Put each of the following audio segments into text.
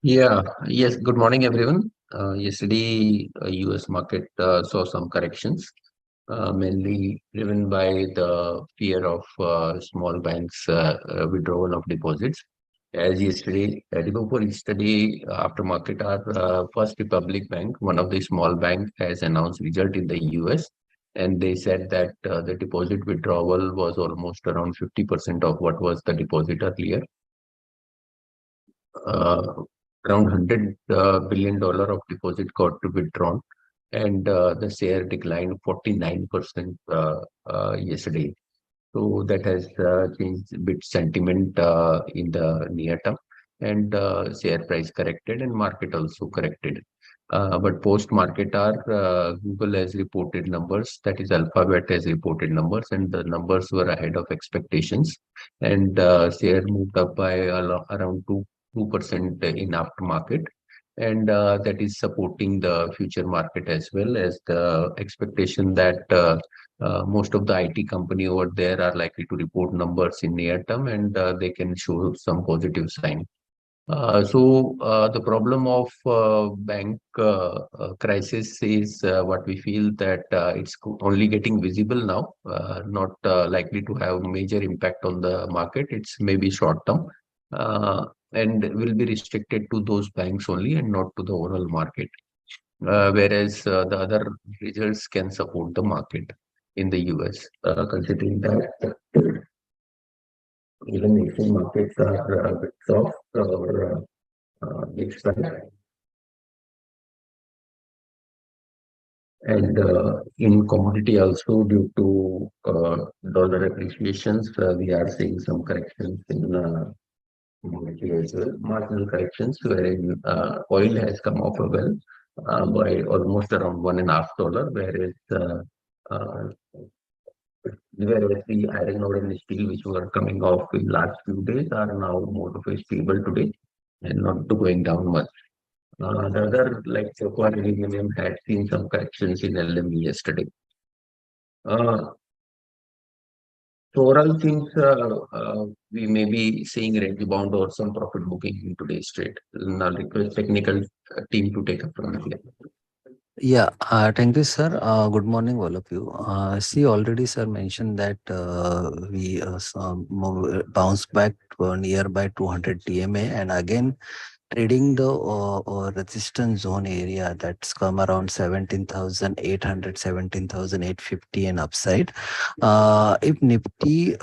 Yes, good morning, everyone. Yesterday, US market saw some corrections, mainly driven by the fear of small banks withdrawal of deposits. As yesterday, day before yesterday, after market hour, First Republic Bank, one of the small bank, has announced result in the US, and they said that the deposit withdrawal was almost around 50% of what was the deposit earlier. uh, Around $100 billion of deposit got withdrawn, and the share declined 49% yesterday. So that has changed a bit sentiment in the near term, and share price corrected and market also corrected. But post market hour, Google has reported numbers, that is Alphabet has reported numbers, and the numbers were ahead of expectations. And share moved up by around 2% in aftermarket. And that is supporting the future market as well, as the expectation that most of the IT company over there are likely to report numbers in near term, and they can show some positive sign. The problem of bank crisis is what we feel that it's only getting visible now, not likely to have major impact on the market. It's maybe short term, and will be restricted to those banks only and not to the overall market. Whereas the other results can support the market in the US, considering that even Asian markets are a bit soft or mixed bag. And in commodity also, due to dollar appreciations, we are seeing some corrections in commodity as well, marginal corrections, wherein oil has come off a well by almost around $1.50, uh, whereas the iron ore and steel, which were coming off in last few days, are now more of a stable today and not going down much. The other, like copper and aluminum, had seen some corrections in LME yesterday. Uh, so overall things, we may be seeing range bound or some profit booking in today's trade. And I'll request technical team to take up from here. Thank you, sir. Good morning, all of you. See, already, sir mentioned that we bounced back to nearby 200 TMA, and again trading the resistance zone area that's come around 17,800, 17,850 and upside. If Nifty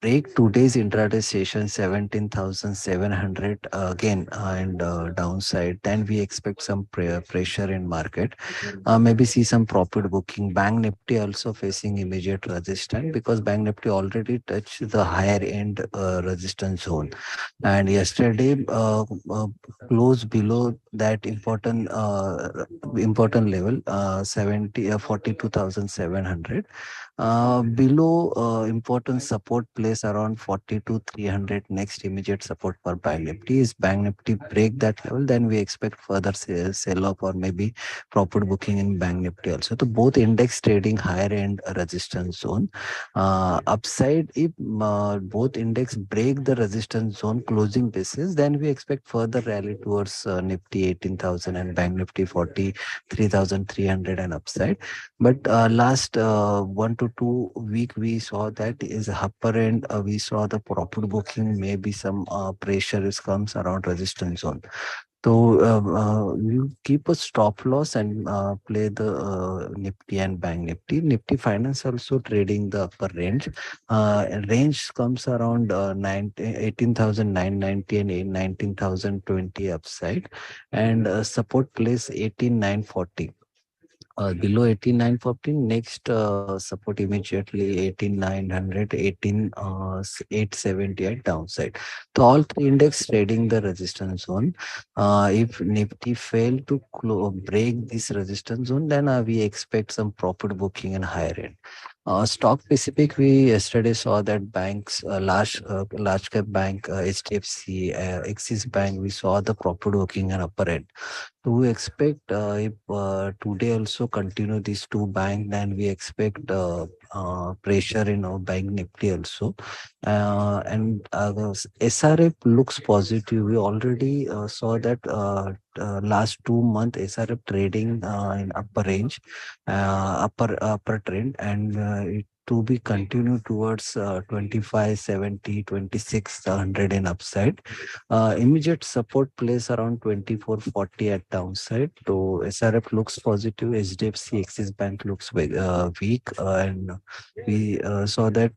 break today's intraday session 17,700 again and downside, then we expect some pressure in market. Maybe see some profit booking. Bank Nifty also facing immediate resistance because Bank Nifty already touched the higher end resistance zone, and yesterday closed below that important level, 42,700. Below important support place around 42,300. Next immediate support for Bank Nifty is Bank Nifty break that level, then we expect further sell off or maybe profit booking in Bank Nifty also. So both index trading higher end resistance zone. Upside, if both index break the resistance zone closing basis, then we expect further rally towards Nifty 18,000 and Bank Nifty 43,300 and upside. But last 1 to 2 week, we saw that is upper end. We saw the profit booking, maybe some pressure is comes around resistance zone. So you keep a stop loss and play the Nifty and Bank Nifty. Nifty Finance also trading the upper range. Range comes around 18,990 and 19,020 upside, and support place 18,940. Below 18,914, next support immediately 18,900, 878 downside. So all three index trading the resistance zone. If Nifty fail to break this resistance zone, then we expect some profit booking and higher end. Stock specific, we yesterday saw that banks, large cap bank, HDFC, Axis Bank, we saw the profit booking and upper end. So we expect if today also continue these two bank, then we expect pressure in our bank Nifty also. And the SRF looks positive. We already saw that last 2 month SRF trading in upper range, upper trend, and it to be continued towards 25, 70, 26, 100 in upside. Immediate support place around 2440 at downside. So SRF looks positive. HDFC Axis Bank looks weak, and we saw that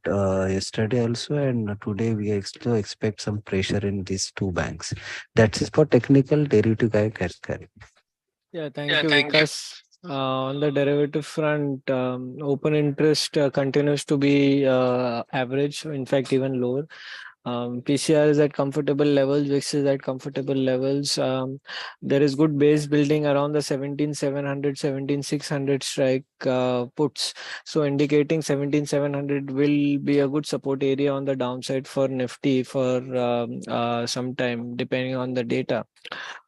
yesterday also, and today we still expect some pressure in these two banks. That's it for technical derivative guy. Carry. Yeah, thank you, Vikas. On the derivative front, open interest continues to be average, in fact, even lower. PCR is at comfortable levels, VIX is at comfortable levels. There is good base building around the 17,700, 17,600 strike puts. So indicating 17,700 will be a good support area on the downside for Nifty for some time, depending on the data.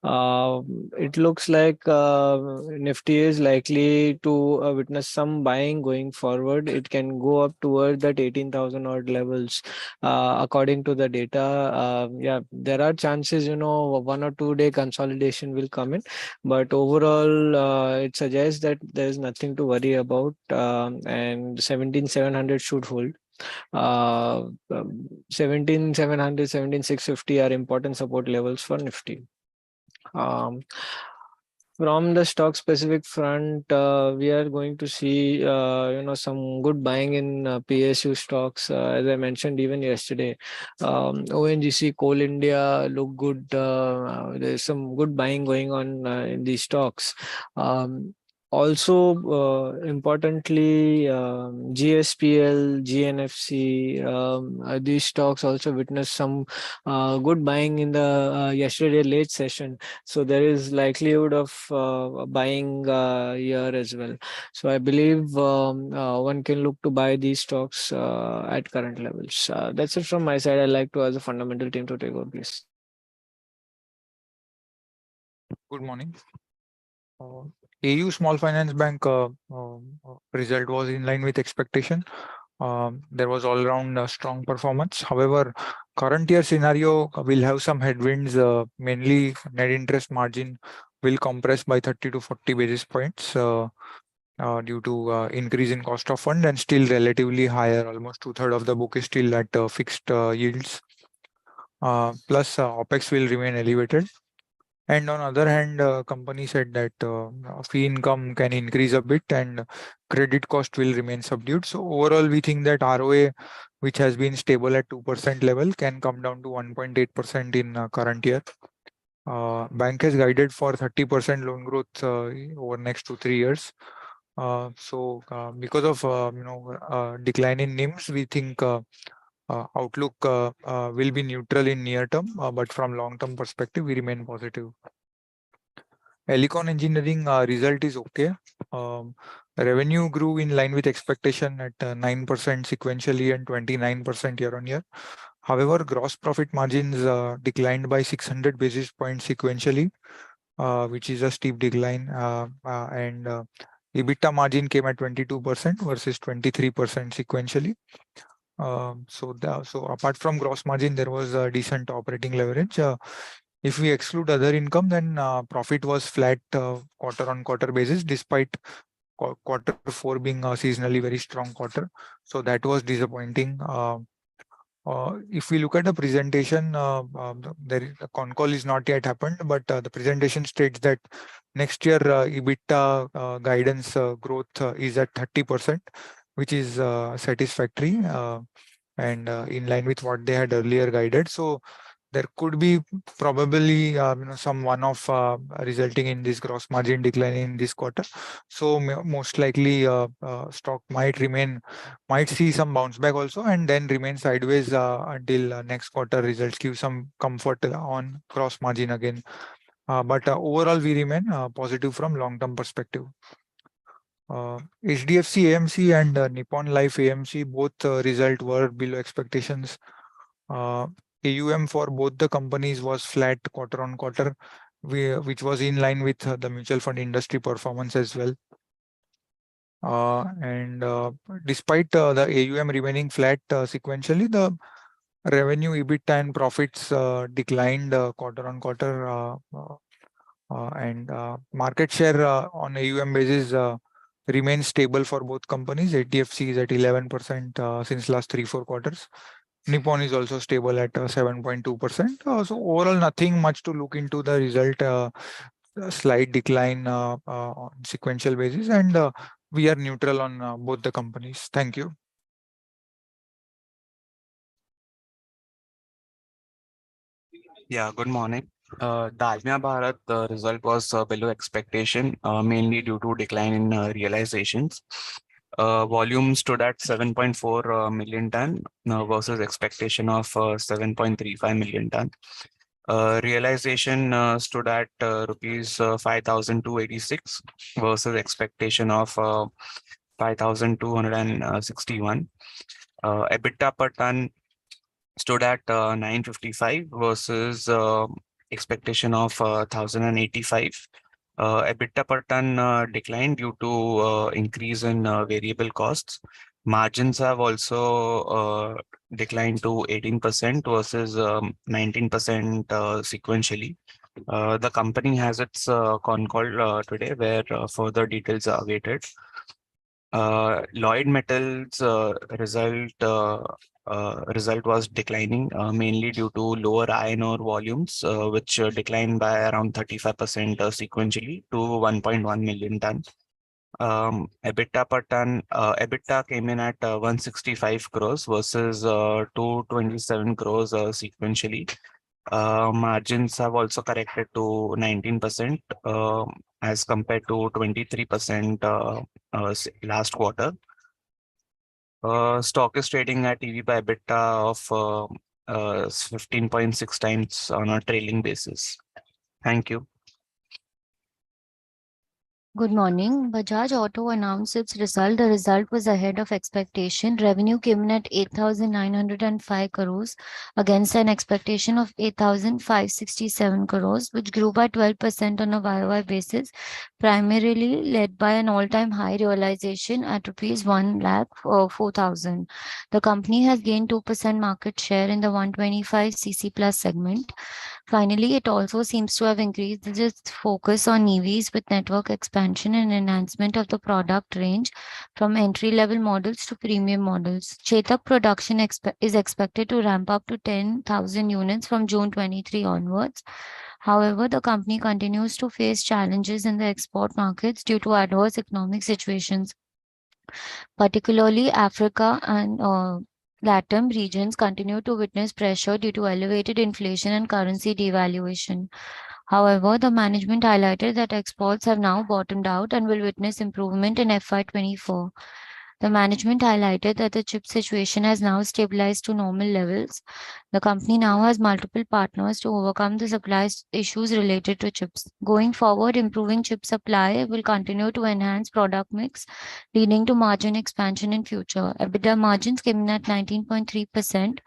It looks like Nifty is likely to witness some buying going forward. It can go up toward that 18,000 odd levels, according to the data. Yeah, there are chances, 1 or 2 day consolidation will come in, but overall, it suggests that there is nothing to worry about, and 17,700 should hold. 17,700, 17,650 are important support levels for Nifty. Um, from the stock specific front, we are going to see, some good buying in PSU stocks. As I mentioned even yesterday, ONGC, Coal India look good. There's some good buying going on in these stocks. Also, importantly, GSPL, GNFC, these stocks also witnessed some good buying in the yesterday late session. So there is likelihood of buying here as well. So I believe one can look to buy these stocks at current levels. That's it from my side. I'd like to ask the fundamental team to take over, please. Good morning. AU Small Finance Bank result was in line with expectation. There was all around strong performance. However, current year scenario will have some headwinds. Mainly net interest margin will compress by 30 to 40 basis points due to increase in cost of fund, and still relatively higher. Almost 2/3 of the book is still at fixed yields. Plus, OPEX will remain elevated. And on other hand, company said that fee income can increase a bit and credit cost will remain subdued. So overall, we think that ROA, which has been stable at 2% level, can come down to 1.8% in current year. Bank has guided for 30% loan growth over next 2-3 years. Because of decline in NIMs, we think outlook will be neutral in near term, but from long term perspective, we remain positive. Elecon Engineering result is okay. Revenue grew in line with expectation at 9% sequentially and 29% year on year. However, gross profit margins declined by 600 basis points sequentially, which is a steep decline. And EBITDA margin came at 22% versus 23% sequentially. So apart from gross margin, there was a decent operating leverage. If we exclude other income, then profit was flat quarter on quarter basis, despite Q4 being a seasonally very strong quarter. So that was disappointing. If we look at the presentation, the con call is not yet happened, but the presentation states that next year EBITDA guidance growth is at 30%, which is satisfactory and in line with what they had earlier guided. So there could be probably some one-off resulting in this gross margin decline in this quarter. So most likely stock might see some bounce back also, and then remain sideways until next quarter results give some comfort on gross margin again. But overall, we remain positive from long-term perspective. HDFC AMC and Nippon Life AMC both result were below expectations. AUM for both the companies was flat quarter on quarter, which was in line with the mutual fund industry performance as well. Despite the AUM remaining flat sequentially, the revenue, EBITDA, and profits declined quarter on quarter, and market share on AUM basis remains stable for both companies. HDFC is at 11% since last 3-4 quarters. Nippon is also stable at 7.2%. So overall, nothing much to look into the result. A slight decline on sequential basis, and we are neutral on both the companies. Thank you. Yeah, good morning. The Almia Bharat result was below expectation, mainly due to decline in realizations. Volume stood at 7.4 million ton versus expectation of 7.35 million ton. Realization stood at rupees 5,286 versus expectation of 5,261. EBITDA per ton stood at 955 versus expectation of 1,085. EBITDA per ton declined due to increase in variable costs. Margins have also declined to 18% versus 19% sequentially. The company has its con call today where further details are awaited. Lloyd Metals result was declining mainly due to lower iron ore volumes, which declined by around 35% sequentially to 1.1 million ton. EBITDA per ton, EBITDA came in at 165 crores versus 227 crores sequentially. Margins have also corrected to 19% as compared to 23% last quarter. Stock is trading at EV by EBITDA of 15.6 times on a trailing basis. Thank you. Good morning. Bajaj Auto announced its result. The result was ahead of expectation. Revenue came in at 8,905 crores against an expectation of 8,567 crores, which grew by 12% on a YOY basis, primarily led by an all-time high realization at rupees 1,04,000. The company has gained 2% market share in the 125cc plus segment. Finally, it also seems to have increased its focus on EVs with network expansion and enhancement of the product range from entry-level models to premium models. Chetak production is expected to ramp up to 10,000 units from June 23 onwards. However, the company continues to face challenges in the export markets due to adverse economic situations, particularly Africa and LATAM regions continue to witness pressure due to elevated inflation and currency devaluation. However, the management highlighted that exports have now bottomed out and will witness improvement in FY24. The management highlighted that the chip situation has now stabilized to normal levels. The company now has multiple partners to overcome the supply issues related to chips. Going forward, improving chip supply will continue to enhance product mix, leading to margin expansion in future. EBITDA margins came in at 19.3%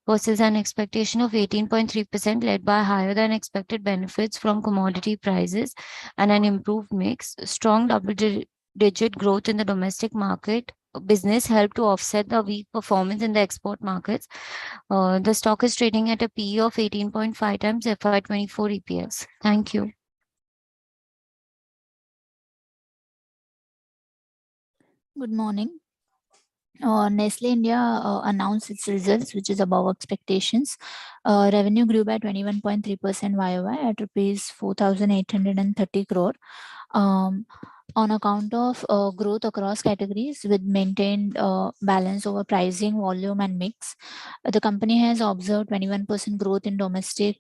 versus an expectation of 18.3%, led by higher than expected benefits from commodity prices and an improved mix. Strong double-digit growth in the domestic market business helped to offset the weak performance in the export markets. The stock is trading at a PE of 18.5 times FY24 EPS. Thank you. Good morning. Nestle India announced its results, which is above expectations. Revenue grew by 21.3% YOY at rupees 4,830 crore. On account of growth across categories with maintained balance over pricing, volume, and mix. The company has observed 21% growth in domestic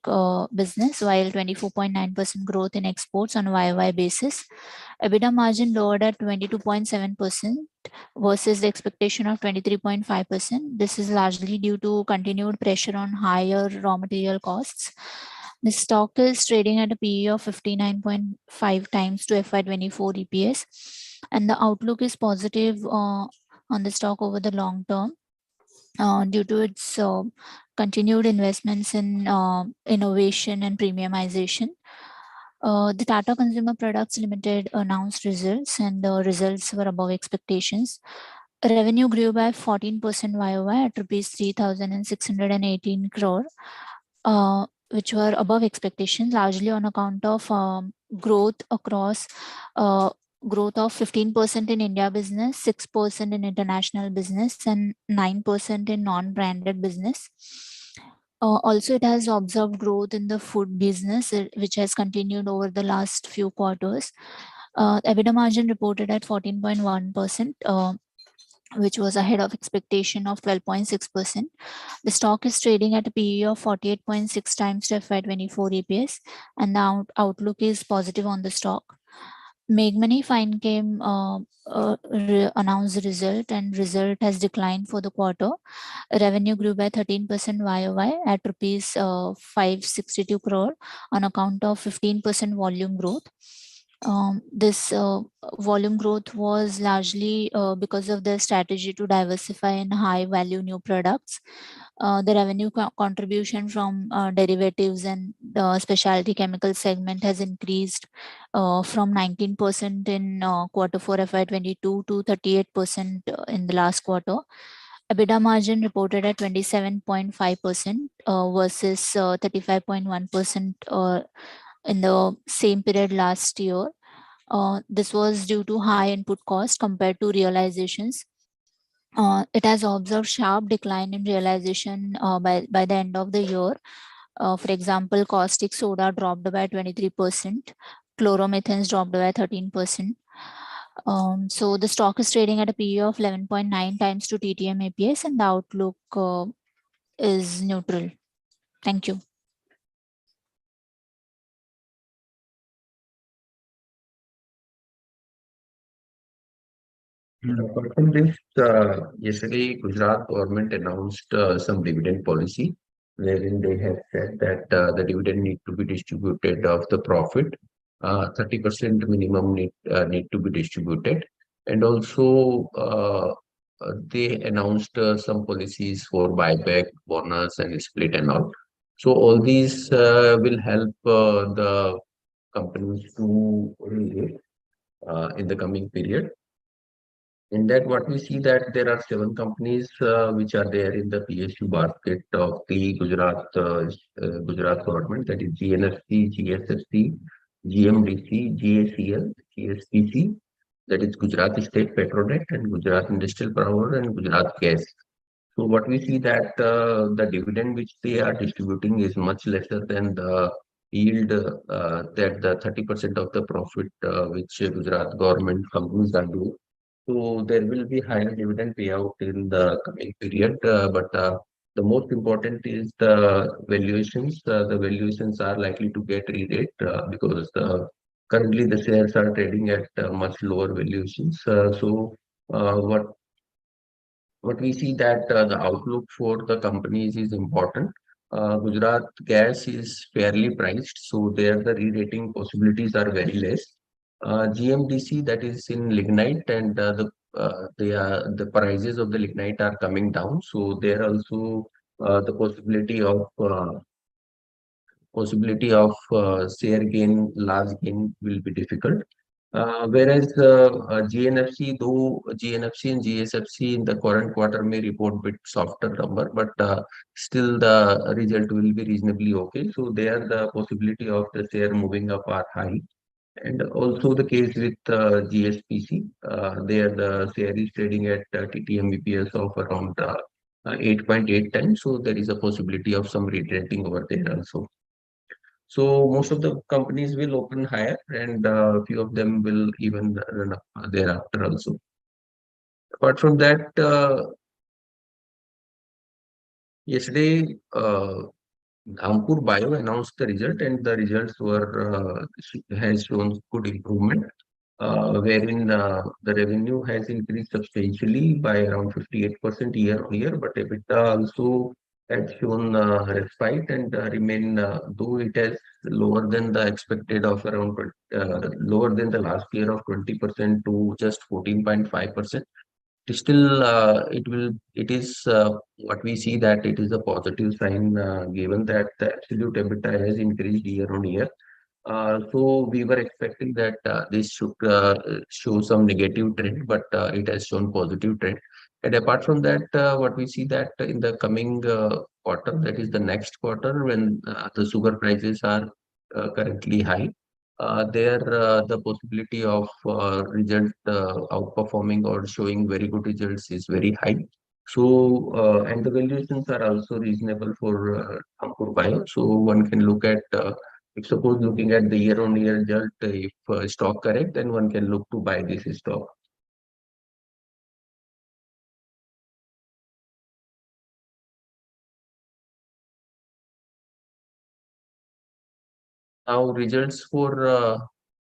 business, while 24.9% growth in exports on a YOY basis. EBITDA margin lowered at 22.7% versus the expectation of 23.5%. This is largely due to continued pressure on higher raw material costs. The stock is trading at a PE of 59.5 times to FY24 EPS, and the outlook is positive on the stock over the long term due to its continued investments in innovation and premiumization. The Tata Consumer Products Limited announced results, and the results were above expectations. Revenue grew by 14% YOY at rupees 3,618 crore, which were above expectations, largely on account of growth across growth of 15% in India business, 6% in international business, and 9% in non-branded business. Also, it has observed growth in the food business, which has continued over the last few quarters. EBITDA margin reported at 14.1%, which was ahead of expectation of 12.6%. The stock is trading at a PE of 48.6 times to FY24 EPS, and the outlook is positive on the stock. Megmoney Finechem announced the result, and result has declined for the quarter. Revenue grew by 13% YOY at rupees 562 crore on account of 15% volume growth. This volume growth was largely because of the strategy to diversify in high value new products. The revenue contribution from derivatives and the specialty chemical segment has increased from 19% in Q4 FY22 to 38% in the last quarter. EBITDA margin reported at 27.5% versus 35.1% in the same period last year. This was due to high input cost compared to realizations. It has observed sharp decline in realization by the end of the year. For example, caustic soda dropped by 23%, chloromethanes dropped by 13%. So the stock is trading at a PE of 11.9 times to TTM APS, and the outlook is neutral. Thank you. Apart from this, yesterday Gujarat government announced some dividend policy, wherein they have said that the dividend need to be distributed of the profit. 30% minimum need to be distributed, and also they announced some policies for buyback, bonus, and split and all. So all these will help the companies to relate in the coming period. In that, what we see that there are 7 companies which are there in the PSU basket of the Gujarat government, that is GNFC, GSFC, GMDC, GACL, GSPC, that is Gujarat State Petronet, and Gujarat Industrial Power, and Gujarat Gas. So what we see that the dividend which they are distributing is much lesser than the yield that the 30% of the profit which Gujarat government companies are doing. So there will be higher dividend payout in the coming period, but the most important is the valuations. The valuations are likely to get re-rate because currently the shares are trading at much lower valuations. What we see that the outlook for the companies is important. Gujarat Gas is fairly priced, so there the re-rating possibilities are very less. GMDC, that is in lignite, and the prices of the lignite are coming down, so there also the possibility of share gain, large gain will be difficult. Whereas GNFC, though GNFC and GSFC in the current quarter may report bit softer number, but still the result will be reasonably okay. So there the possibility of the share moving up are high. And also the case with GSPC, there the share is trading at TTM EPS of around 8.8 times. So there is a possibility of some re-rating over there also. So most of the companies will open higher, and a few of them will even run up thereafter also. Apart from that, yesterday Dhampur Bio announced the result, and the results has shown good improvement, wherein the revenue has increased substantially by around 58% year on year, but EBITDA also has shown respite and remain, though it has lower than the expected of around lower than the last year of 20% to just 14.5%. Still, it is what we see that it is a positive sign given that the absolute EBITDA has increased year on year. So we were expecting that this should show some negative trend, but it has shown positive trend. And apart from that, what we see that in the coming quarter, that is the next quarter, when the sugar prices are currently high, there the possibility of result outperforming or showing very good results is very high. So, and the valuations are also reasonable for Ankur Bio. So one can look at if suppose looking at the year-on-year result, if stock correct, then one can look to buy this stock. Now results for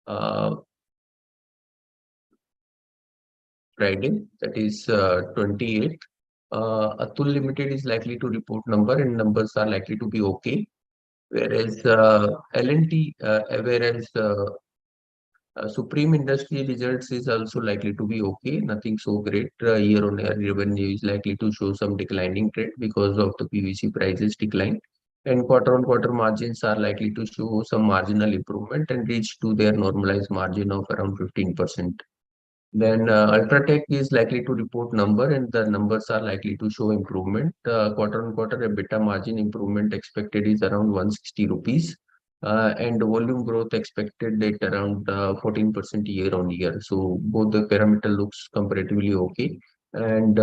uh, Friday, that is 28th. Atul Limited is likely to report number and numbers are likely to be okay. Whereas L&T, whereas Supreme Industry results is also likely to be okay, nothing so great. Year-on-year revenue is likely to show some declining trend because of the PVC prices decline. And quarter-on-quarter margins are likely to show some marginal improvement and reach to their normalized margin of around 15%. Then Ultratech is likely to report number and the numbers are likely to show improvement. Quarter-on-quarter EBITDA margin improvement expected is around 160 rupees. And the volume growth expected at around 14% year on year. So both the parameter looks comparatively okay, and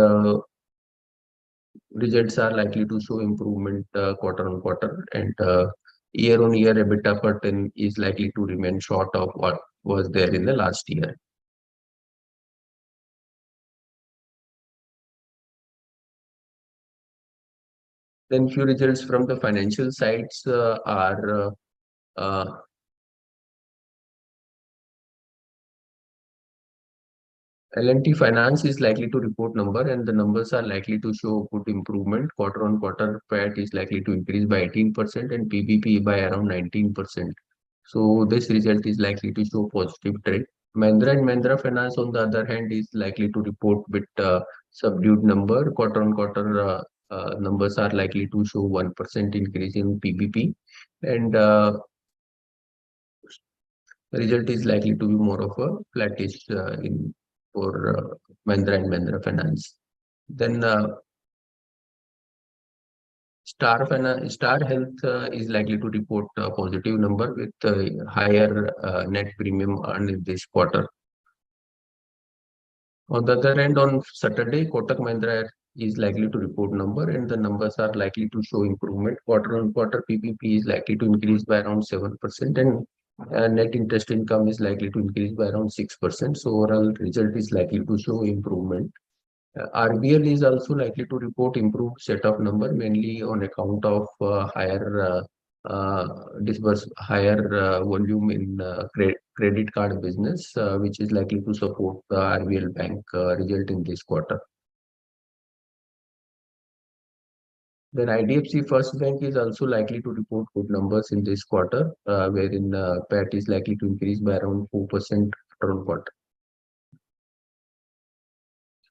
results are likely to show improvement quarter on quarter, and year on year EBITDA per ton is likely to remain short of what was there in the last year. Then few results from the financial sides are L&T Finance is likely to report number and the numbers are likely to show good improvement. Quarter on quarter, PAT is likely to increase by 18% and PBP by around 19%. So this result is likely to show positive trend. Mahindra and Mahindra Finance, on the other hand, is likely to report with subdued number. Quarter on quarter numbers are likely to show 1% increase in PBP, and the result is likely to be more of a flattish in for Mahindra and Mahindra Finance. Then Star Health is likely to report a positive number with higher net premium earned in this quarter. On the other hand, on Saturday, Kotak Mahindra is likely to report number and the numbers are likely to show improvement. Quarter on quarter PPP is likely to increase by around 7% and net interest income is likely to increase by around 6%. So overall result is likely to show improvement. RBL is also likely to report improved set of number mainly on account of higher volume in credit card business, which is likely to support the RBL Bank result in this quarter. Then IDFC First Bank is also likely to report good numbers in this quarter, wherein PAT is likely to increase by around 4% quarter on quarter.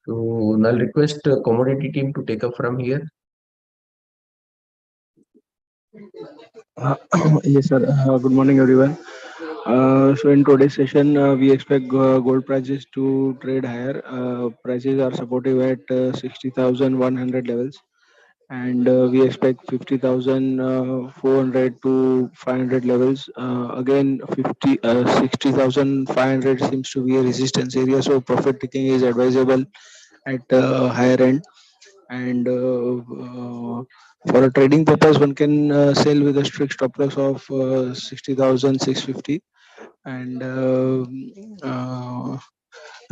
So I'll request commodity team to take up from here. Yes, sir. Good morning, everyone. So in today's session, we expect gold prices to trade higher. Prices are supportive at 60,100 levels, and we expect 50,400 to 500 levels. Again, 60,500 seems to be a resistance area, so profit taking is advisable at higher end. And for a trading purpose, one can sell with a strict stop loss of 60,650. And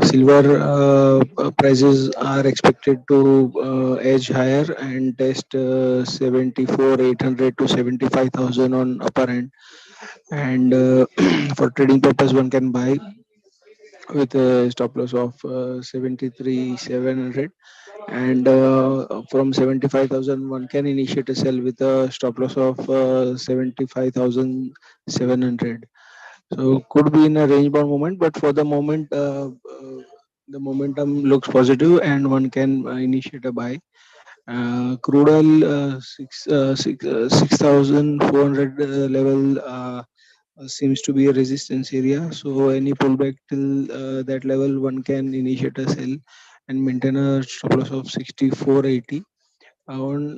silver prices are expected to edge higher and test 74,800 to 75,000 on upper end. And for trading purpose, one can buy with a stop loss of 73,700, and from 75,000 one can initiate a sell with a stop loss of 75,700. So could be in a range bound moment, but for the moment the momentum looks positive and one can initiate a buy. Crude oil 6,400 level seems to be a resistance area. So any pullback till that level, one can initiate a sell and maintain a stop loss of 64.80. On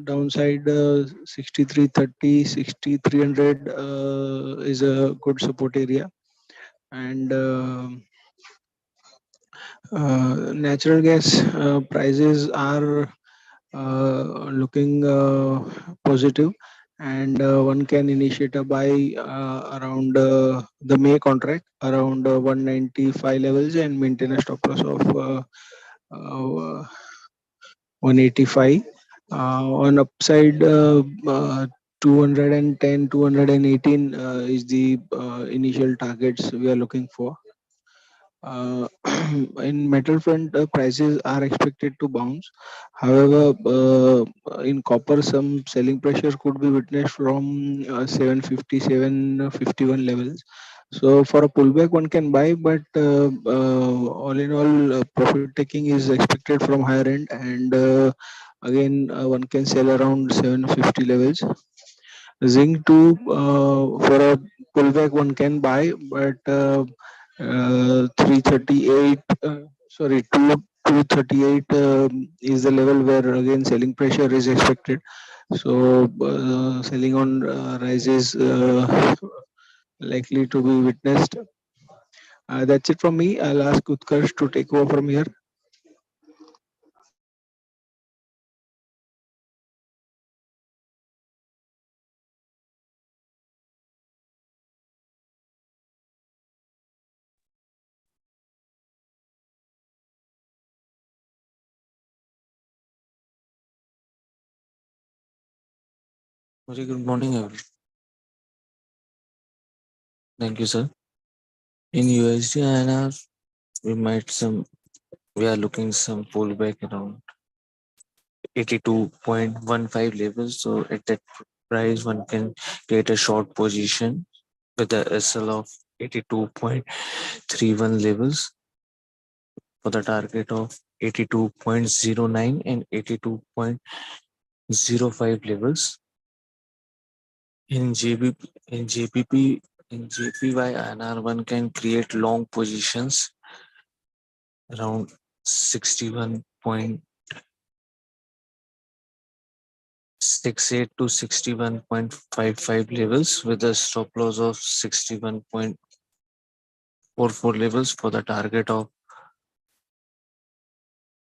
downside, 63.30, 6300 is a good support area. And natural gas prices are looking positive, and one can initiate a buy around the May contract around 195 levels and maintain a stop loss of 185. On upside, 210, 218 is the initial targets we are looking for. Uh, in metal front, prices are expected to bounce. However, in copper, some selling pressure could be witnessed from 750, 751 levels. So for a pullback, one can buy, but all in all, profit taking is expected from higher end, and again, one can sell around 750 levels. Zinc too, for a pullback one can buy, but 338, sorry, 238 is the level where again selling pressure is expected. So selling on rises likely to be witnessed. That's it from me. I'll ask Utkarsh to take over from here. Very good morning, everyone. Thank you, sir. In USD INR, we are looking some pullback around 82.15 levels. So at that price, one can create a short position with a SL of 82.31 levels for the target of 82.09 and 82.05 levels. In JBP, in JPP, in JPY INR, one can create long positions around 61.68 to 61.55 levels with a stop loss of 61.44 levels for the target of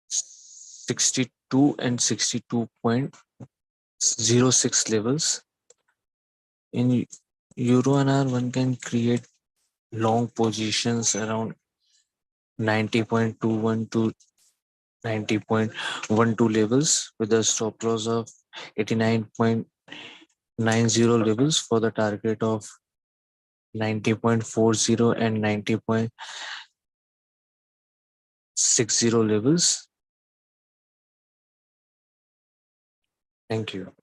62 and 62.06 levels. In Euro INR, one can create long positions around 90.21 to 90.12 levels with a stop loss of 89.90 levels for the target of 90.40 and 90.60 levels. Thank you.